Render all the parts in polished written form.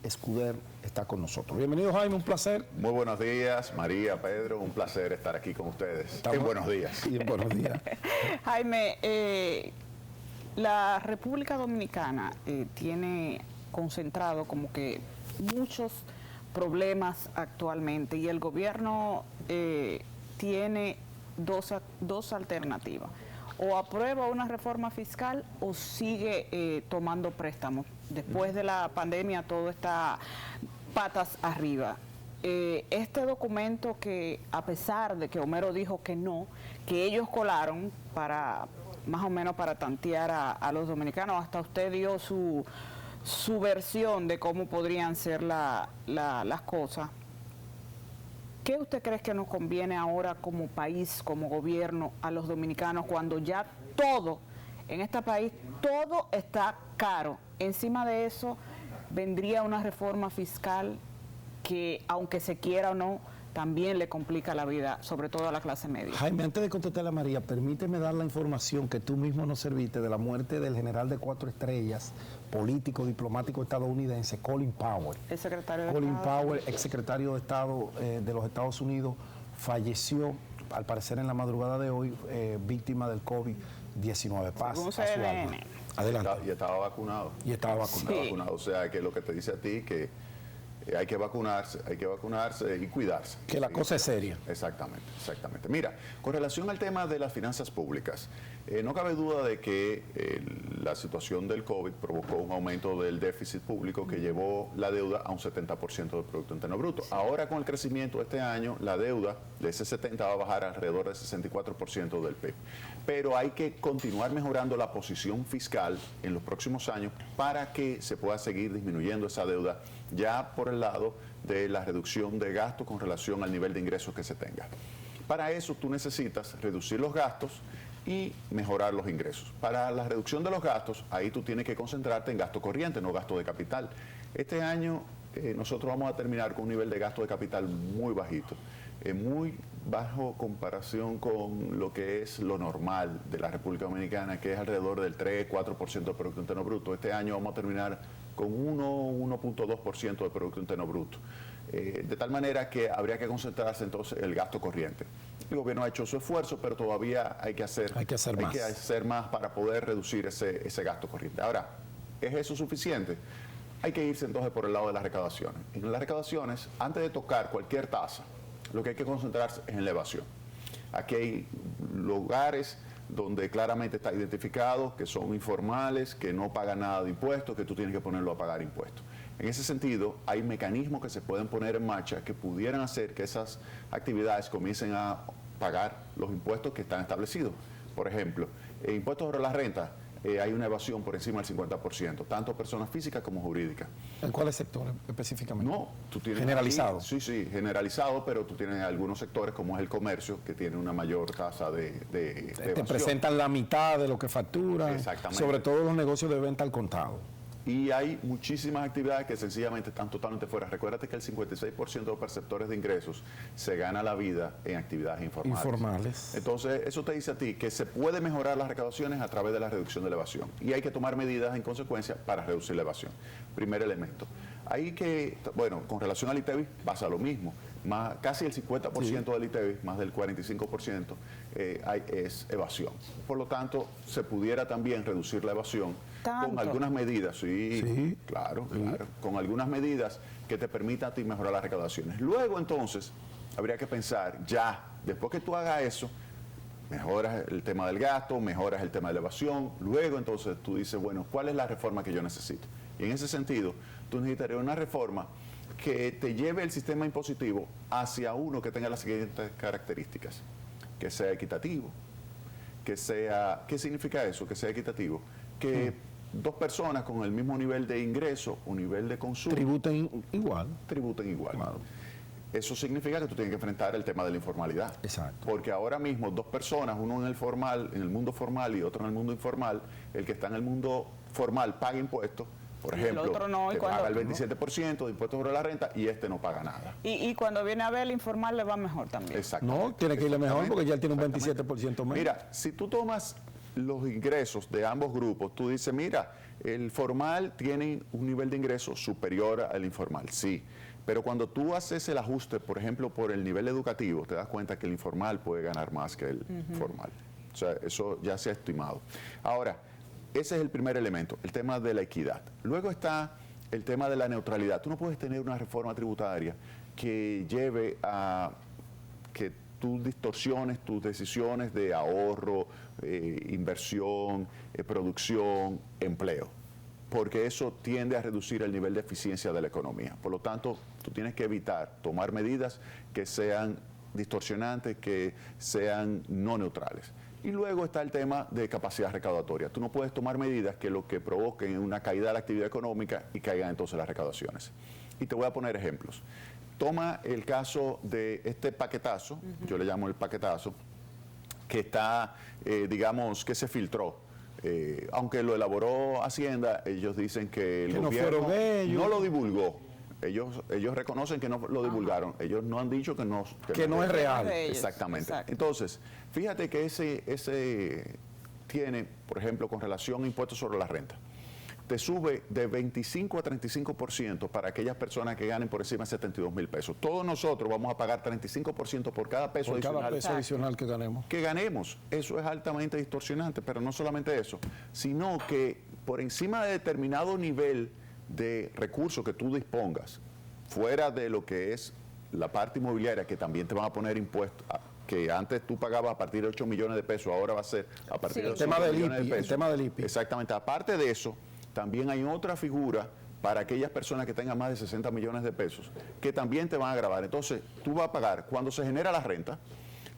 Escuder está con nosotros. Bienvenido, Jaime, un placer. Muy buenos días, María, Pedro, un placer estar aquí con ustedes. En buenos días. Sí, en buenos días. Jaime, la República Dominicana tiene concentrado como que muchos problemas actualmente y el gobierno tiene dos alternativas. O aprueba una reforma fiscal o sigue tomando préstamos. Después de la pandemia todo está patas arriba. Este documento que, a pesar de que Homero dijo que no, que ellos colaron para, más o menos para tantear a los dominicanos, hasta usted dio su versión de cómo podrían ser las cosas. ¿Qué usted cree que nos conviene ahora como país, como gobierno, a los dominicanos cuando ya todo, en este país, todo está caro? Encima de eso, vendría una reforma fiscal que, aunque se quiera o no, también le complica la vida, sobre todo a la clase media. Jaime, antes de contestarle a María, permíteme dar la información que tú mismo nos serviste de la muerte del general de 4 estrellas, político, diplomático estadounidense, Colin Powell. El secretario de Colin Estado. Powell, ex secretario de Estado de los Estados Unidos, falleció, al parecer en la madrugada de hoy, víctima del COVID-19. Paz Según a su alma. CNN. Adelante. Y estaba vacunado. Y estaba vacunado. Sí. Vacunado. O sea, que lo que te dice a ti que hay que vacunarse y cuidarse. Que la cosa es seria. Exactamente, exactamente. Mira, con relación al tema de las finanzas públicas, no cabe duda de que la situación del COVID provocó un aumento del déficit público que llevó la deuda a un 70% del Producto Interno Bruto. Ahora, con el crecimiento de este año, la deuda de ese 70 va a bajar alrededor del 64% del PIB. Pero hay que continuar mejorando la posición fiscal en los próximos años para que se pueda seguir disminuyendo esa deuda ya por el lado de la reducción de gastos con relación al nivel de ingresos que se tenga. Para eso tú necesitas reducir los gastos y mejorar los ingresos. Para la reducción de los gastos, ahí tú tienes que concentrarte en gasto corriente, no gasto de capital. Este año nosotros vamos a terminar con un nivel de gasto de capital muy bajito, muy bajo comparación con lo que es lo normal de la República Dominicana, que es alrededor del 3-4% del Producto Interno Bruto. Este año vamos a terminar con 1.2% del Producto Interno Bruto. De tal manera que habría que concentrarse entonces en el gasto corriente. El gobierno ha hecho su esfuerzo, pero todavía hay que hacer más para poder reducir ese gasto corriente. Ahora, ¿es eso suficiente? Hay que irse entonces por el lado de las recaudaciones. En las recaudaciones, antes de tocar cualquier tasa, lo que hay que concentrarse es en la evasión. Aquí hay lugares donde claramente está identificado que son informales, que no pagan nada de impuestos, que tú tienes que ponerlo a pagar impuestos. En ese sentido, hay mecanismos que se pueden poner en marcha que pudieran hacer que esas actividades comiencen a pagar los impuestos que están establecidos. Por ejemplo, impuestos sobre la renta, hay una evasión por encima del 50%, tanto personas físicas como jurídicas. ¿En cuáles sectores específicamente? No, tú tienes generalizado. Aquí, sí, generalizado, pero tú tienes algunos sectores como es el comercio que tiene una mayor tasa de evasión. Te presentan la mitad de lo que facturan, sobre todo los negocios de venta al contado. Y hay muchísimas actividades que sencillamente están totalmente fuera. Recuérdate que el 56% de los perceptores de ingresos se gana la vida en actividades informales. Entonces, eso te dice a ti que se puede mejorar las recaudaciones a través de la reducción de la evasión. Y hay que tomar medidas en consecuencia para reducir la evasión. Primer elemento. Hay que, bueno, con relación al ITEVIS pasa lo mismo. Casi el 50% del ITEVIS, más del 45%, es evasión. Por lo tanto, se pudiera también reducir la evasión con algunas medidas, claro, con algunas medidas que te permitan a ti mejorar las recaudaciones. Luego, entonces, habría que pensar, después que tú hagas eso, mejoras el tema del gasto, mejoras el tema de la evasión, luego entonces tú dices, bueno, ¿cuál es la reforma que yo necesito? Y en ese sentido, tú necesitarías una reforma que te lleve el sistema impositivo hacia uno que tenga las siguientes características: que sea equitativo, ¿qué significa eso? Que sea equitativo, que dos personas con el mismo nivel de ingreso o nivel de consumo tributen igual. Claro. Eso significa que tú tienes que enfrentar el tema de la informalidad. Exacto. Porque ahora mismo dos personas, uno en el mundo formal y otro en el mundo informal, el que está en el mundo formal paga impuestos. Por ejemplo, el otro no, paga el 27% de impuestos sobre la renta y este no paga nada. Y cuando viene a ver el informal le va mejor también. Exacto. No, tiene que irle mejor porque ya él tiene un 27% menos. Mira, si tú tomas los ingresos de ambos grupos, tú dices, mira, el formal tiene un nivel de ingreso superior al informal, sí. Pero cuando tú haces el ajuste, por ejemplo, por el nivel educativo, te das cuenta que el informal puede ganar más que el formal. O sea, eso ya se ha estimado. Ahora, ese es el primer elemento, el tema de la equidad. Luego está el tema de la neutralidad. Tú no puedes tener una reforma tributaria que lleve a que tú distorsiones tus decisiones de ahorro, inversión, producción, empleo, porque eso tiende a reducir el nivel de eficiencia de la economía. Por lo tanto, tú tienes que evitar tomar medidas que sean distorsionantes, que sean no neutrales. Y luego está el tema de capacidad recaudatoria. Tú no puedes tomar medidas que lo que provoquen una caída de la actividad económica y caigan entonces las recaudaciones. Y te voy a poner ejemplos. Toma el caso de este paquetazo, yo le llamo el paquetazo, que está, digamos, que se filtró. Aunque lo elaboró Hacienda, ellos dicen que el gobierno no lo divulgó. Ellos reconocen que no lo divulgaron. Ellos no han dicho que no es real. Exactamente. Exacto. Entonces, fíjate que ese tiene, por ejemplo, con relación a impuestos sobre la renta, te sube de 25 a 35% para aquellas personas que ganen por encima de 72,000 pesos. Todos nosotros vamos a pagar 35% por cada peso adicional que ganemos. Que ganemos. Eso es altamente distorsionante, pero no solamente eso, sino que por encima de determinado nivel de recursos que tú dispongas, fuera de lo que es la parte inmobiliaria, que también te van a poner impuestos, que antes tú pagabas a partir de 8 millones de pesos, ahora va a ser a partir de 8 millones de pesos. El tema del IPI. Exactamente. Aparte de eso, también hay otra figura para aquellas personas que tengan más de 60 millones de pesos, que también te van a gravar. Entonces, tú vas a pagar cuando se genera la renta.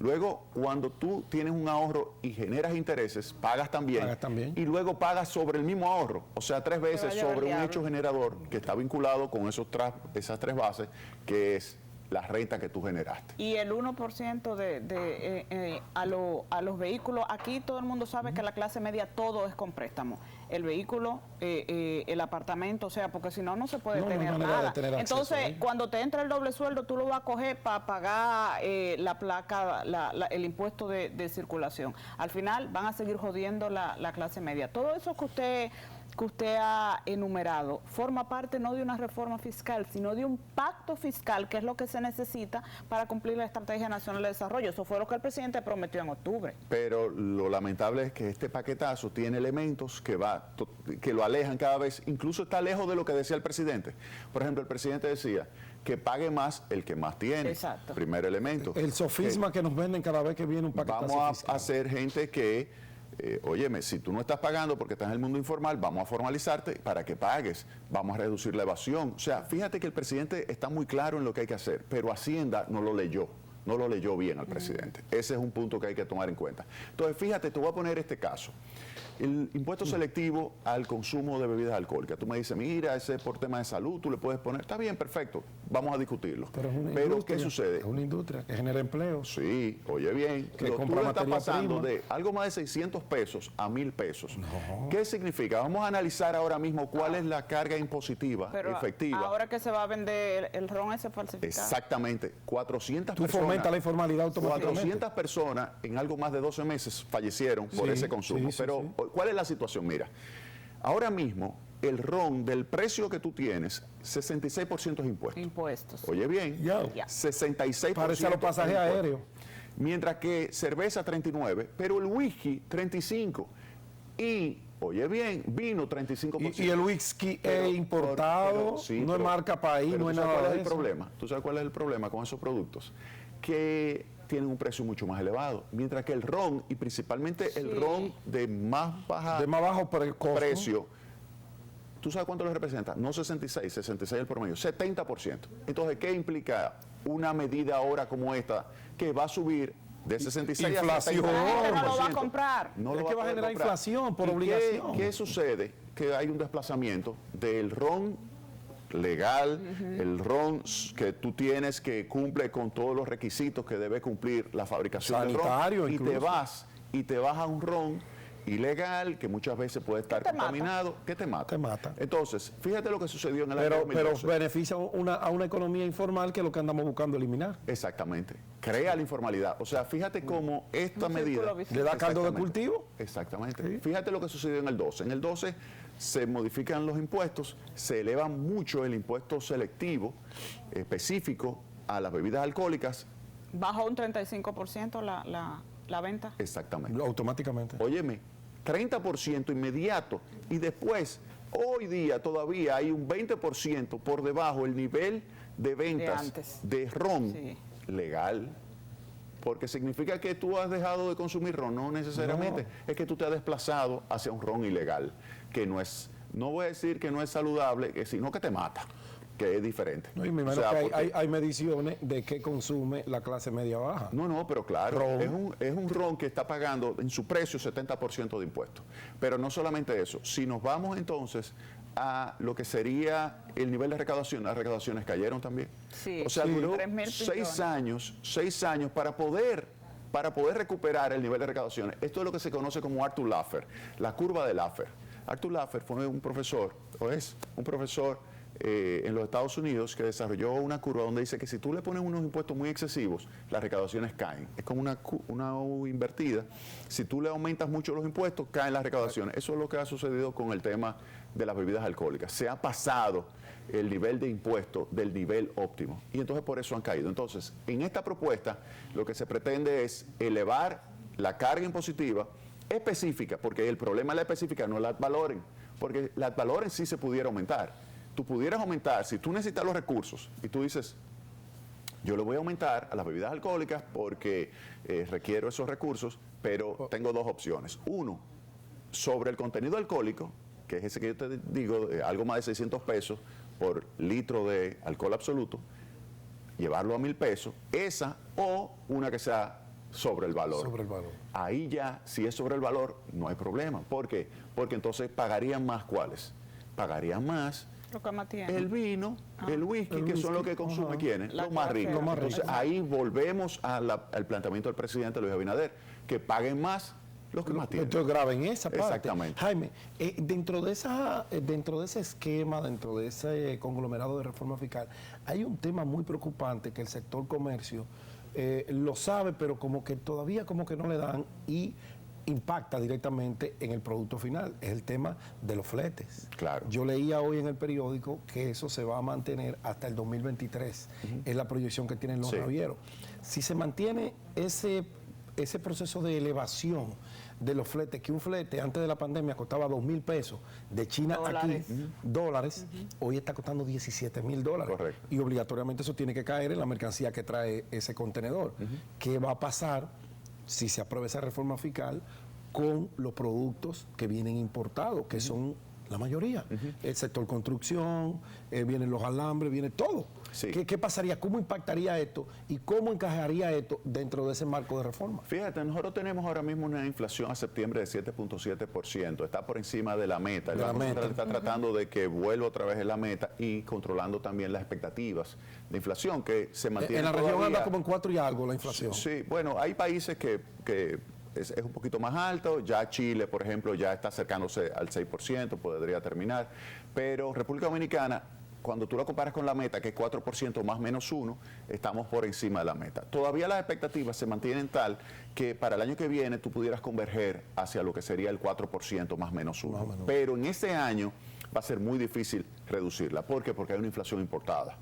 Luego, cuando tú tienes un ahorro y generas intereses, pagas también. Y luego pagas sobre el mismo ahorro. O sea, 3 veces sobre un hecho generador que está vinculado con esas 3 bases, que es la renta que tú generaste. Y el 1% a los vehículos, aquí todo el mundo sabe que la clase media todo es con préstamo. El vehículo, el apartamento, o sea, porque si no, no se puede tener nada. Entonces, cuando te entra el doble sueldo, tú lo vas a coger para pagar la placa, el impuesto de circulación. Al final van a seguir jodiendo la clase media. Todo eso que usted ha enumerado forma parte no de una reforma fiscal, sino de un pacto fiscal, que es lo que se necesita para cumplir la Estrategia Nacional de Desarrollo. Eso fue lo que el presidente prometió en octubre. Pero lo lamentable es que este paquetazo tiene elementos que lo alejan cada vez, incluso está lejos de lo que decía el presidente. Por ejemplo, el presidente decía que pague más el que más tiene. Exacto. Primer elemento. El sofisma que nos venden cada vez que viene un paquetazo vamos a hacer gente que óyeme, si tú no estás pagando porque estás en el mundo informal, vamos a formalizarte para que pagues, vamos a reducir la evasión. O sea, fíjate que el presidente está muy claro en lo que hay que hacer, pero Hacienda no lo leyó bien al presidente. Ese es un punto que hay que tomar en cuenta. Entonces, fíjate, te voy a poner este caso. El impuesto selectivo al consumo de bebidas alcohólicas. Tú me dices, mira, ese es por tema de salud, tú le puedes poner, está bien, perfecto, vamos a discutirlo. Pero ¿qué sucede? Es una industria que genera empleo. Sí, oye bien, que tú compra estás pasando prima de algo más de 600 pesos a 1,000 pesos. No. ¿Qué significa? Vamos a analizar ahora mismo cuál es la carga impositiva efectiva. Ahora que se va a vender el ron ese falsificado. Exactamente, 400 Tú personas. fomentas la informalidad automáticamente. 400 personas en algo más de 12 meses fallecieron por ese consumo. Pero, ¿cuál es la situación? Mira, ahora mismo el ron del precio que tú tienes, 66% es impuestos. Oye bien, 66%. Parece a los pasajes aéreos. Mientras que cerveza 39%, pero el whisky 35%. Y, oye bien, vino 35%. Y el whisky es importado, no es marca país, no es nada ¿cuál de es el eso? problema? ¿Tú sabes cuál es el problema con esos productos? Que tienen un precio mucho más elevado, mientras que el ron, y principalmente el ron de más bajo precio, ¿tú sabes cuánto le representa? No 66 el promedio, 70%. Entonces, ¿qué implica una medida ahora como esta que va a subir de 66 inflación? a 70%? La gente no lo va a comprar. Es que va a generar inflación por obligación. ¿Qué sucede? Que hay un desplazamiento del ron legal, el ron que tú tienes que cumple con todos los requisitos que debe cumplir la fabricación sanitario, del ron, y te vas a un ron ilegal que muchas veces puede estar contaminado, que te mata. Entonces, fíjate lo que sucedió en el año 2012. Pero beneficia a una economía informal, que es lo que andamos buscando eliminar. Exactamente. Crea la informalidad. O sea, fíjate cómo esta medida le da caldo de cultivo. Exactamente. Sí. Fíjate lo que sucedió en el 12. En el 12 se modifican los impuestos, se eleva mucho el impuesto selectivo específico a las bebidas alcohólicas. Bajó un 35% la venta. Exactamente. Automáticamente. Óyeme, 30% inmediato y después, hoy día todavía hay un 20% por debajo el nivel de ventas de ron Sí. legal. Porque significa que tú has dejado de consumir ron, no necesariamente, es que tú te has desplazado hacia un ron ilegal, que no es, no voy a decir que no es saludable, sino que te mata, que es diferente. No, y me imagino que hay mediciones de qué consume la clase media baja. No, pero claro, Ron. es un ron que está pagando en su precio 70% de impuestos. Pero no solamente eso, si nos vamos entonces a lo que sería el nivel de recaudación, las recaudaciones cayeron también. Sí, o sea, sí. duró 3.000 6 años para poder recuperar el nivel de recaudaciones. Esto es lo que se conoce como Arthur Laffer, la curva de Laffer. Arthur Laffer fue un profesor, o es un profesor en los Estados Unidos que desarrolló una curva donde dice que si tú le pones unos impuestos muy excesivos, las recaudaciones caen. Es como una U invertida. Si tú le aumentas mucho los impuestos, caen las recaudaciones. Eso es lo que ha sucedido con el tema de las bebidas alcohólicas. Se ha pasado el nivel de impuesto del nivel óptimo y entonces por eso han caído. Entonces, en esta propuesta lo que se pretende es elevar la carga impositiva específica, porque el problema de la específica no es la ad valorem, porque la ad valorem sí se pudiera aumentar. Tú pudieras aumentar, si tú necesitas los recursos y tú dices, yo le voy a aumentar a las bebidas alcohólicas porque requiero esos recursos, pero tengo dos opciones. Uno, sobre el contenido alcohólico, que es ese que yo te digo, algo más de 600 pesos por litro de alcohol absoluto, llevarlo a 1.000 pesos, esa o una que sea sobre el valor. Sobre el valor. Ahí ya, si es sobre el valor, no hay problema. ¿Por qué? Porque entonces pagarían más, ¿cuáles? Pagarían más Lo que más tiene. el vino, el whisky, que son los que consume ¿quiénes? La Los más clase ricos. alta. Entonces ahí volvemos al planteamiento del presidente Luis Abinader, que paguen más los que más tienen. Entonces graben esa parte. Exactamente. Jaime, dentro de ese esquema, dentro de ese conglomerado de reforma fiscal, hay un tema muy preocupante que el sector comercio lo sabe, pero como que todavía como que no le dan y impacta directamente en el producto final. Es el tema de los fletes. Claro. Yo leía hoy en el periódico que eso se va a mantener hasta el 2023. Es la proyección que tienen los Sí. navieros. Si se mantiene ese proceso de elevación de los fletes, que un flete antes de la pandemia costaba 2.000 pesos de China Dólares. aquí, dólares, hoy está costando 17.000 dólares. Correcto. Y obligatoriamente eso tiene que caer en la mercancía que trae ese contenedor. ¿Qué va a pasar si se aprueba esa reforma fiscal con los productos que vienen importados, que son la mayoría? El sector construcción, vienen los alambres, viene todo. Sí. ¿Qué pasaría? ¿Cómo impactaría esto? ¿Y cómo encajaría esto dentro de ese marco de reforma? Fíjate, nosotros tenemos ahora mismo una inflación a septiembre de 7.7%, está por encima de la meta. El De la Banco Central meta. está tratando de que vuelva otra vez en la meta y controlando también las expectativas de inflación que se mantienen En la región todavía. anda como en 4 y algo la inflación. Sí, bueno, hay países que es un poquito más alto, ya Chile, por ejemplo, ya está acercándose al 6%, podría terminar, pero República Dominicana, cuando tú lo comparas con la meta, que es 4% más menos 1, estamos por encima de la meta. Todavía las expectativas se mantienen tal que para el año que viene tú pudieras converger hacia lo que sería el 4% más menos 1. Más o menos. Pero en ese año va a ser muy difícil reducirla. ¿Por qué? Porque hay una inflación importada.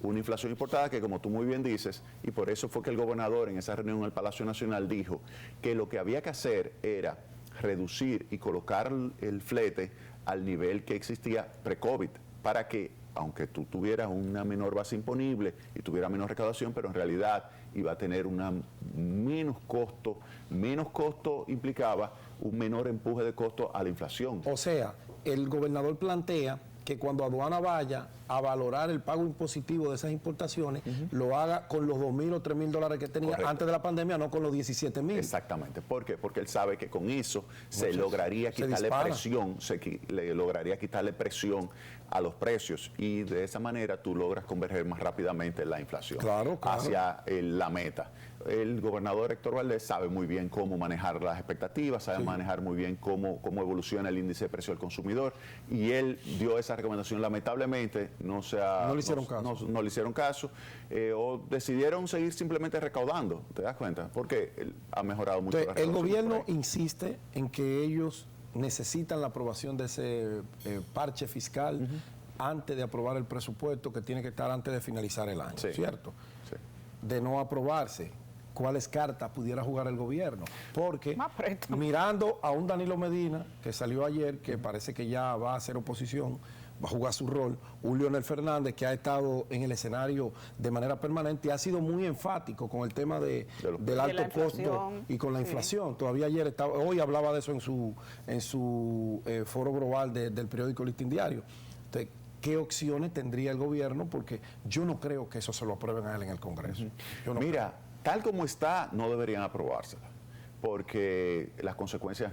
Una inflación importada que, como tú muy bien dices, y por eso fue que el gobernador en esa reunión en el Palacio Nacional dijo que lo que había que hacer era reducir y colocar el flete al nivel que existía pre-COVID, para que, aunque tú tuvieras una menor base imponible y tuvieras menos recaudación, pero en realidad iba a tener una menos costo implicaba un menor empuje de costo a la inflación. O sea, el gobernador plantea que cuando aduana vaya a valorar el pago impositivo de esas importaciones, lo haga con los 2.000 o 3.000 dólares que tenía Correcto. antes de la pandemia, no con los 17.000. Exactamente. ¿Por qué? Porque él sabe que con eso se Muchos- lograría se quitarle dispara. presión, le lograría quitarle presión a los precios y de esa manera tú logras converger más rápidamente la inflación Claro. hacia la meta. El gobernador Héctor Valdés sabe muy bien cómo manejar las expectativas, sabe manejar muy bien cómo evoluciona el índice de precio del consumidor y él dio esa recomendación. Lamentablemente no le hicieron caso. no le hicieron caso o decidieron seguir simplemente recaudando, ¿te das cuenta? Porque él ha mejorado mucho Entonces, la el recaudación gobierno por ahí. insiste en que ellos necesitan la aprobación de ese parche fiscal antes de aprobar el presupuesto, que tiene que estar antes de finalizar el año, Sí. ¿cierto? Sí. De no aprobarse, ¿cuáles cartas pudiera jugar el gobierno? Porque Más preto. mirando a un Danilo Medina, que salió ayer, que parece que ya va a hacer oposición, va a jugar su rol, un Leonel Fernández, que ha estado en el escenario de manera permanente, ha sido muy enfático con el tema del De alto la costo inflación, y con la sí. inflación. Todavía hoy hablaba de eso en su foro global del periódico Listín Diario. Entonces, ¿qué opciones tendría el gobierno? Porque yo no creo que eso se lo aprueben a él en el Congreso. Yo no Mira, tal como está, no deberían aprobársela, porque las consecuencias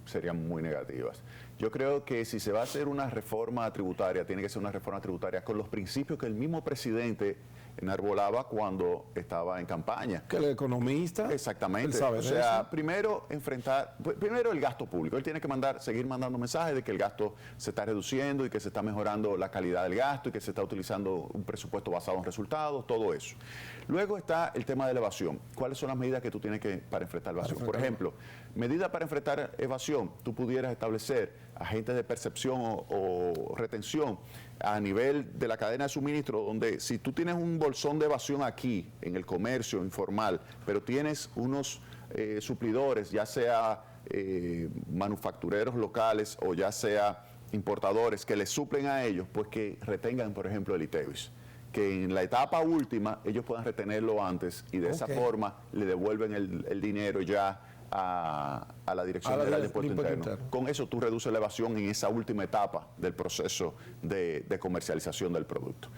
serían muy negativas. Yo creo que si se va a hacer una reforma tributaria, tiene que ser una reforma tributaria con los principios que el mismo presidente enarbolaba cuando estaba en campaña. Que el economista, Exactamente. él sabe O de sea, eso. primero el gasto público. Él tiene que seguir mandando mensajes de que el gasto se está reduciendo y que se está mejorando la calidad del gasto y que se está utilizando un presupuesto basado en resultados, todo eso. Luego está el tema de la evasión. ¿Cuáles son las medidas que tú tienes para enfrentar la evasión? Por ejemplo, medidas para enfrentar evasión, tú pudieras establecer agentes de percepción o retención a nivel de la cadena de suministro, donde si tú tienes un bolsón de evasión aquí, en el comercio informal, pero tienes unos suplidores, ya sea manufactureros locales o ya sea importadores, que les suplen a ellos, pues que retengan, por ejemplo, el ITEVIS. Que en la etapa última ellos puedan retenerlo antes y de esa forma le devuelven el dinero ya a la Dirección General de Impuesto Interno. Con eso tú reduces la evasión en esa última etapa del proceso de comercialización del producto.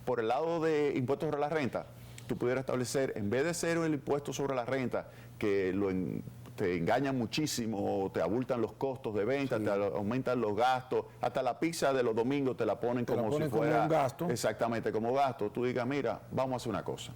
Por el lado de impuestos sobre la renta, tú pudieras establecer, en vez de ser el impuesto sobre la renta, que te engañan muchísimo, te abultan los costos de venta, te aumentan los gastos, hasta la pizza de los domingos te la ponen como si fuera un gasto. Exactamente, como gasto. Tú digas, mira, vamos a hacer una cosa.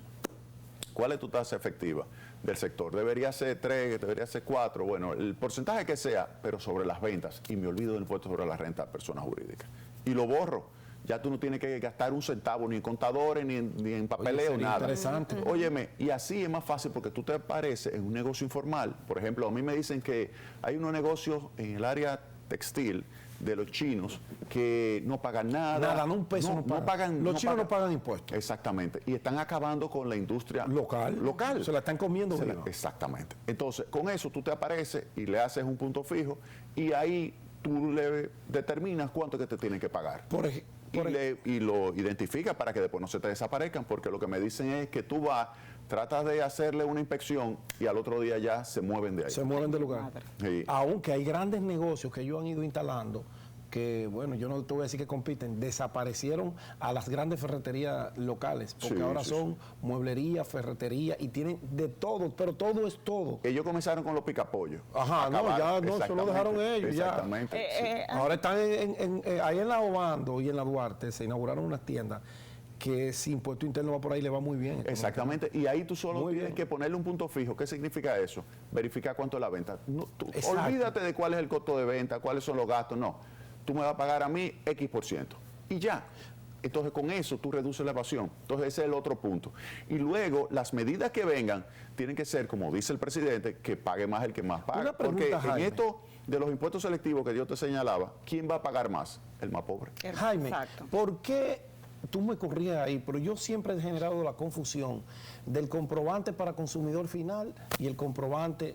¿Cuál es tu tasa efectiva del sector? Debería ser 3, debería ser 4, bueno, el porcentaje que sea, pero sobre las ventas. Y me olvido del impuesto sobre la renta a personas jurídicas. Y lo borro. Ya tú no tienes que gastar un centavo ni en contadores, ni en papeleo, sería nada. interesante. Óyeme, y así es más fácil porque tú te apareces en un negocio informal. Por ejemplo, a mí me dicen que hay unos negocios en el área textil de los chinos que no pagan nada. Nada, no un peso no pagan. Los chinos no pagan impuestos. Exactamente. Y están acabando con la industria local. Se la están comiendo viva. Exactamente. Entonces, con eso tú te apareces y le haces un punto fijo y ahí tú le determinas cuánto que te tienen que pagar. Y lo identificas para que después no se te desaparezcan, porque lo que me dicen es que tú tratas de hacerle una inspección y al otro día ya se mueven de ahí. Se mueven del lugar. Sí. Aunque hay grandes negocios que ellos han ido instalando, que bueno, yo no te voy a decir que compiten, desaparecieron a las grandes ferreterías locales, porque ahora son mueblería, ferretería y tienen de todo, pero todo es todo. Ellos comenzaron con los picapollos. Ajá, no, ya no, eso lo dejaron ellos. Exactamente. Ya. Ahora están ahí en la Obando y en la Duarte, se inauguraron unas tiendas que si impuesto interno va por ahí le va muy bien. Exactamente, y ahí tú solo tienes que ponerle un punto fijo. ¿Qué significa eso? Verificar cuánto es la venta. No, olvídate de cuál es el costo de venta, cuáles son los gastos, no. Tú me vas a pagar a mí X%. Y ya. Entonces con eso tú reduces la evasión. Entonces ese es el otro punto. Y luego las medidas que vengan tienen que ser, como dice el presidente, que pague más el que más paga. Una pregunta, porque Jaime, en esto de los impuestos selectivos que yo te señalaba, ¿quién va a pagar más? El más pobre. Jaime, Exacto. ¿por qué tú me corrías ahí? Pero yo siempre he generado la confusión del comprobante para consumidor final y el comprobante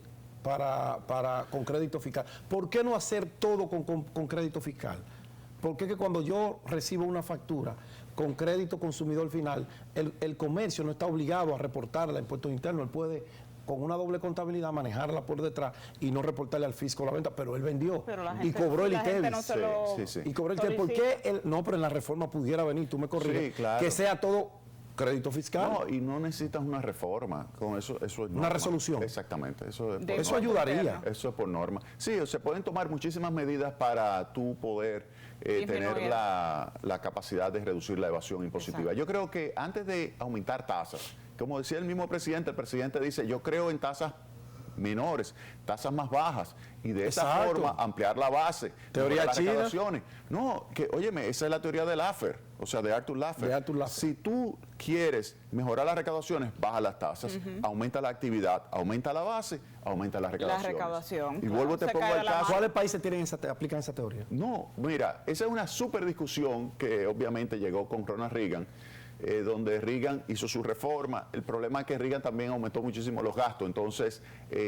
con crédito fiscal. ¿Por qué no hacer todo con crédito fiscal? ¿Por qué que cuando yo recibo una factura con crédito consumidor final, el comercio no está obligado a reportarla a impuestos internos? Él puede, con una doble contabilidad, manejarla por detrás y no reportarle al fisco la venta, pero él vendió y cobró el ITEVIS. Y cobró el ITEVIS. ¿Por qué no, pero en la reforma pudiera venir, tú me corriges, claro, que sea todo crédito fiscal? No, y no necesitas una reforma, con eso es norma. Una resolución. Exactamente, eso ayudaría. Eso es por norma. Sí, se pueden tomar muchísimas medidas para tú poder tener la capacidad de reducir la evasión impositiva. Exacto. Yo creo que antes de aumentar tasas, como decía el mismo presidente, el presidente dice, yo creo en tasas menores, tasas más bajas, y de esa Exacto. forma ampliar la base. Teoría mejorar las china. recaudaciones. No, que óyeme, esa es la teoría de Laffer, o sea, de Arthur Laffer. De Arthur Laffer. Si tú quieres mejorar las recaudaciones, baja las tasas, aumenta la actividad, aumenta la base, aumenta las recaudaciones. recaudación, Y claro. vuelvo, te Se pongo cae de el la caso. ¿Cuáles países aplican esa teoría? No, mira, esa es una súper discusión que obviamente llegó con Ronald Reagan, donde Reagan hizo su reforma. El problema es que Reagan también aumentó muchísimo los gastos, entonces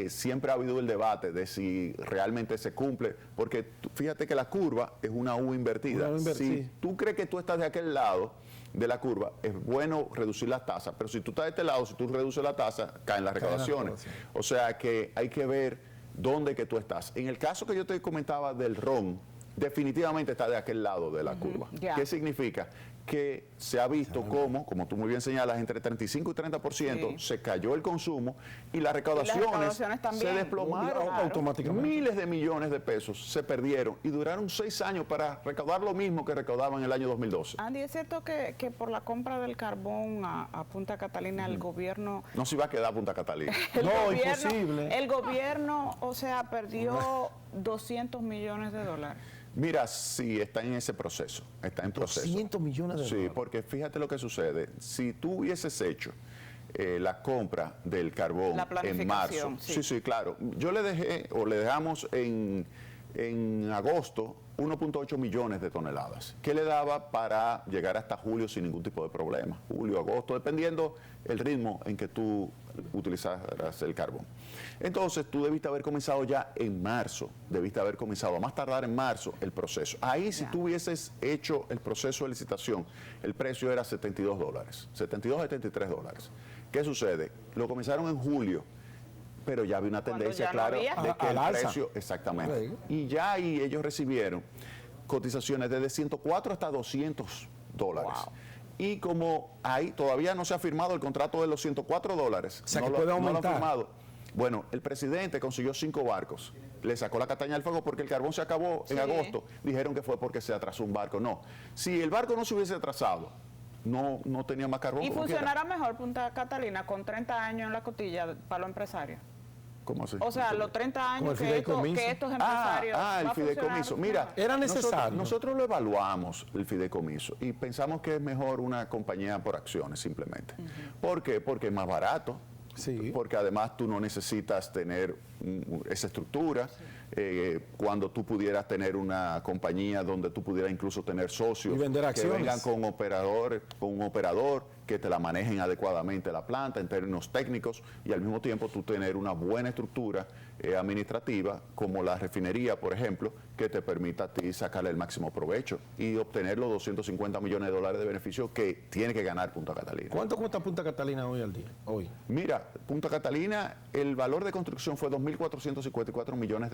siempre ha habido el debate de si realmente se cumple, porque fíjate que la curva es una U invertida. Si tú crees que tú estás de aquel lado de la curva, es bueno reducir las tasas, pero si tú estás de este lado, si tú reduces la tasa, caen las recaudaciones. O sea que hay que ver dónde que tú estás. En el caso que yo te comentaba del RON, definitivamente está de aquel lado de la curva. Ya. ¿Qué significa? Que se ha visto como tú muy bien señalas, entre 35 y 30% se cayó el consumo y las recaudaciones, se también. desplomaron Claro. Automáticamente. Miles de millones de pesos se perdieron y duraron 6 años para recaudar lo mismo que recaudaban en el año 2012. Andy, ¿es cierto que por la compra del carbón a Punta Catalina el gobierno... No se iba a quedar Punta Catalina. No, imposible. El gobierno, o sea, perdió 200 millones de dólares. Mira, sí, está en ese proceso, está en proceso. 200 millones de Sí, dólares. porque fíjate lo que sucede. Si tú hubieses hecho la compra del carbón La en planificación, marzo, sí. sí, claro. Yo le dejamos en agosto 1.8 millones de toneladas, que le daba para llegar hasta julio sin ningún tipo de problema. Julio, agosto, dependiendo el ritmo en que tú utilizaras el carbón. Entonces, tú debiste haber comenzado ya en marzo, debiste haber comenzado a más tardar en marzo el proceso. Ahí, si tú hubieses hecho el proceso de licitación, el precio era $72, 72 a $73. ¿Qué sucede? Lo comenzaron en julio, pero ya había una Cuando tendencia ya no clara había. de que Al el alza. precio, exactamente. Sí. Y ya ahí ellos recibieron cotizaciones desde 104 hasta $200. Wow. Y como ahí todavía no se ha firmado el contrato de los $104, O sea, no que lo- puede no lo han aumentar. firmado. Bueno, el presidente consiguió 5 barcos, le sacó la castaña del fuego porque el carbón se acabó en Sí. agosto. Dijeron que fue porque se atrasó un barco. No, si el barco no se hubiese atrasado, no tenía más carbón. ¿Y como quiera. funcionará mejor Punta Catalina con 30 años en la cotilla para los empresarios? ¿Cómo así? O sea, No sé. los 30 Como años el que, fideicomiso. que estos empresarios... el ¿va a fideicomiso. funcionar Mira, mejor? Era necesario. Nosotros lo evaluamos, el fideicomiso, y pensamos que es mejor una compañía por acciones, simplemente. ¿Por qué? Porque es más barato. Sí. Porque además tú no necesitas tener esa estructura. Cuando tú pudieras tener una compañía donde tú pudieras incluso tener socios Y vender que acciones. vengan con operadores, con un operador que te la manejen adecuadamente la planta en términos técnicos y al mismo tiempo tú tener una buena estructura administrativa como la refinería, por ejemplo, que te permita a ti sacarle el máximo provecho y obtener los $250 millones de beneficio que tiene que ganar Punta Catalina. ¿Cuánto cuesta Punta Catalina hoy al día? Hoy. Mira, Punta Catalina, el valor de construcción fue $2.454 millones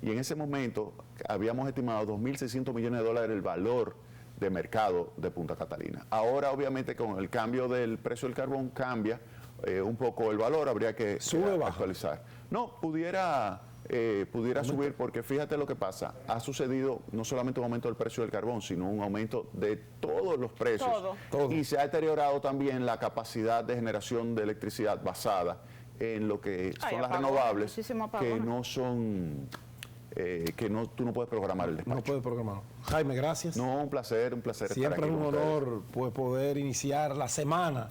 y en ese momento habíamos estimado $2.600 millones el valor de mercado de Punta Catalina. Ahora, obviamente, con el cambio del precio del carbón cambia un poco el valor, habría que ¿Sube o baja? actualizar. No, pudiera subir porque fíjate lo que pasa, ha sucedido no solamente un aumento del precio del carbón, sino un aumento de todos los precios. Todo. Y se ha deteriorado también la capacidad de generación de electricidad basada en lo que son las apagones, renovables, muchísimo que apagones. no son, tú no puedes programar el despacho. No puede programar. Jaime, gracias. No, un placer estar Siempre aquí es un con ustedes. honor pues, poder iniciar la semana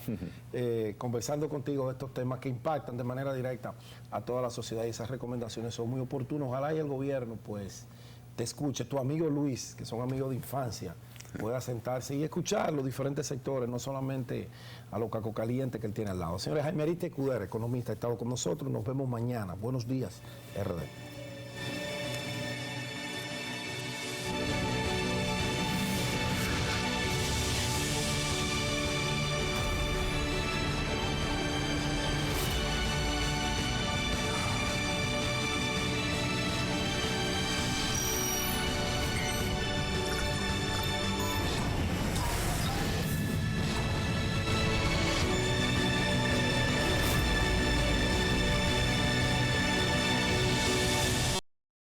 conversando contigo de estos temas que impactan de manera directa a toda la sociedad y esas recomendaciones son muy oportunas. Ojalá y el gobierno pues te escuche. Tu amigo Luis, que son amigos de infancia, pueda sentarse y escuchar los diferentes sectores, no solamente a lo caco caliente que él tiene al lado. Señores, Jaime Ariste Escudero, economista, ha estado con nosotros. Nos vemos mañana. Buenos días, RD.